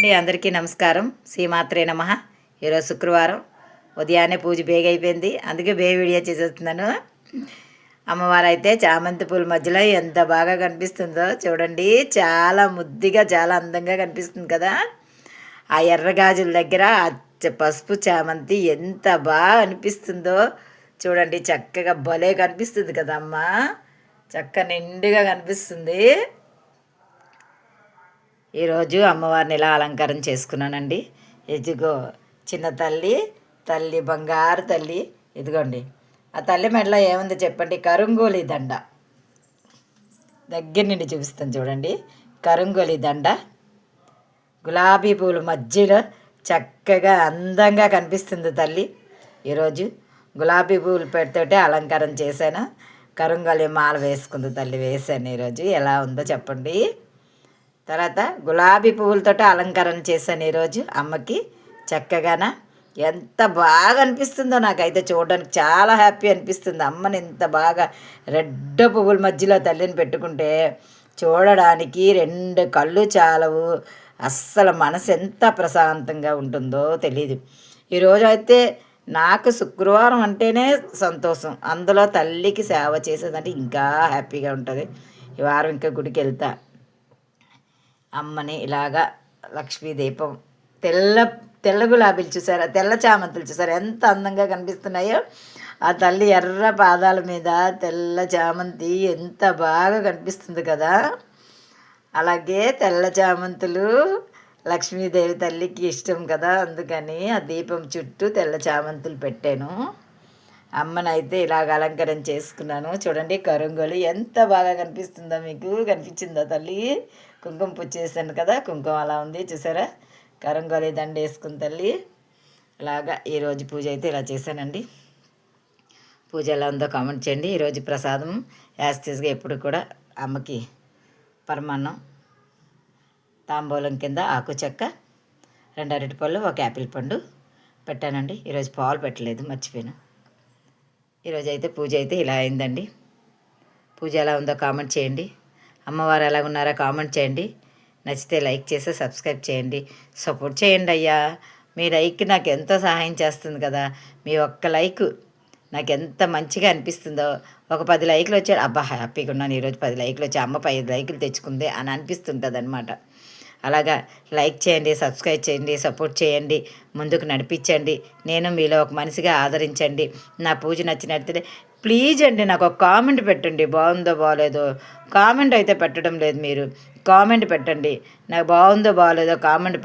అండి అందరికీ నమస్కారం. శ్రీమాత్రే నమః. ఈరోజు శుక్రవారం ఉదయాన్నే పూజ బేగ అయిపోయింది, అందుకే బేగ వీడియో చేసేస్తున్నాను. అమ్మవారు అయితే చామంతి పూల మధ్యలో ఎంత బాగా కనిపిస్తుందో చూడండి. చాలా ముద్దుగా చాలా అందంగా కనిపిస్తుంది కదా. ఆ ఎర్ర గాజుల దగ్గర పసుపు చామంతి ఎంత బాగా అనిపిస్తుందో చూడండి. చక్కగా భలే కనిపిస్తుంది కదా అమ్మ, చక్క నిండుగా కనిపిస్తుంది. ఈరోజు అమ్మవారిని ఇలా అలంకారం చేసుకున్నానండి. ఇదిగో చిన్న తల్లి, తల్లి బంగారు తల్లి. ఇదిగోండి ఆ తల్లి మెడలో ఏముంది చెప్పండి? కరుంగోలి దండ. దగ్గర నుండి చూపిస్తాను చూడండి. కరుంగోలి దండ, గులాబీ పూలు మధ్యలో చక్కగా అందంగా కనిపిస్తుంది తల్లి. ఈరోజు గులాబీ పూలు పెడితోటే అలంకారం చేశాను. కరుంగోలి మాల వేసుకుంది తల్లి, వేశాను. ఈరోజు ఎలా ఉందో చెప్పండి. తర్వాత గులాబీ పువ్వులతో అలంకరణ చేశాను ఈరోజు అమ్మకి. చక్కగాన ఎంత బాగా అనిపిస్తుందో నాకైతే చూడడానికి చాలా హ్యాపీ అనిపిస్తుంది. అమ్మని ఇంత బాగా రెడ్ పువ్వుల మధ్యలో తల్లిని పెట్టుకుంటే చూడడానికి రెండు కళ్ళు చాలవు. అస్సలు మనసు ఎంత ప్రశాంతంగా ఉంటుందో తెలియదు. ఈరోజు అయితే నాకు శుక్రవారం అంటేనే సంతోషం. అందులో తల్లికి సేవ చేసేదంటే ఇంకా హ్యాపీగా ఉంటుంది. ఈ వారం ఇంకా గుడికి వెళ్తా. అమ్మని ఇలాగా లక్ష్మీ దీపం, తెల్ల గులాబీలు చూసారా, తెల్ల చామంతులు చూసారా ఎంత అందంగా కనిపిస్తున్నాయో. ఆ తల్లి ఎర్ర పాదాల మీద తెల్ల చామంతి ఎంత బాగా కనిపిస్తుంది కదా. అలాగే తెల్ల చామంతులు లక్ష్మీదేవి తల్లికి ఇష్టం కదా, అందుకని ఆ దీపం చుట్టూ తెల్ల చామంతులు పెట్టాను. అమ్మనైతే ఇలాగ అలంకరణ చేసుకున్నాను. చూడండి కరుంగోలు ఎంత బాగా కనిపిస్తుందో, మీకు కనిపించిందో తల్లి? కుంకుమ పూజ చేశాను కదా, కుంకుమ అలా ఉంది చూసారా. కరుంగోలి దండ వేసుకుని తల్లి అలాగా ఈరోజు పూజ అయితే ఇలా చేశానండి. పూజ ఎలా ఉందో కామెంట్ చేయండి. ఈరోజు ప్రసాదం యాస్టీస్గా ఎప్పుడు కూడా అమ్మకి పరమాన్నం, తాంబూలం కింద ఆకు చెక్క, 2 అరటిపళ్ళు, 1 యాపిల్ పండు పెట్టానండి. ఈరోజు పాలు పెట్టలేదు, మర్చిపోయాను. ఈరోజు అయితే పూజ అయితే ఇలా అయిందండి. పూజ ఎలా ఉందో కామెంట్ చేయండి. అమ్మవారు ఎలా ఉన్నారో కామెంట్ చేయండి. నచ్చితే లైక్ చేసి సబ్స్క్రైబ్ చేయండి. సపోర్ట్ చేయండి అయ్యా. మీ లైక్ నాకు ఎంతో సహాయం చేస్తుంది కదా. మీ ఒక్క లైక్ నాకు ఎంత మంచిగా అనిపిస్తుందో. ఒక 10 లైక్లు వచ్చాడు, అబ్బా హ్యాపీగా ఉన్నాను. ఈరోజు 10 లైక్లు వచ్చి అమ్మ 5 లైకులు తెచ్చుకుంది అని అనిపిస్తుంటుంది అనమాట. అలాగా లైక్ చేయండి, సబ్స్క్రైబ్ చేయండి, సపోర్ట్ చేయండి, ముందుకు నడిపించండి. నేను మీలో ఒక మనిషిగా ఆదరించండి. నా పూజ నచ్చినట్లయితే ప్లీజ్ అండి నాకు ఒక కామెంట్ పెట్టండి. బాగుందో బాగోలేదో కామెంట్ అయితే పెట్టడం లేదు. మీరు కామెంట్ పెట్టండి. నాకు బాగుందో బాగోలేదో కామెంట్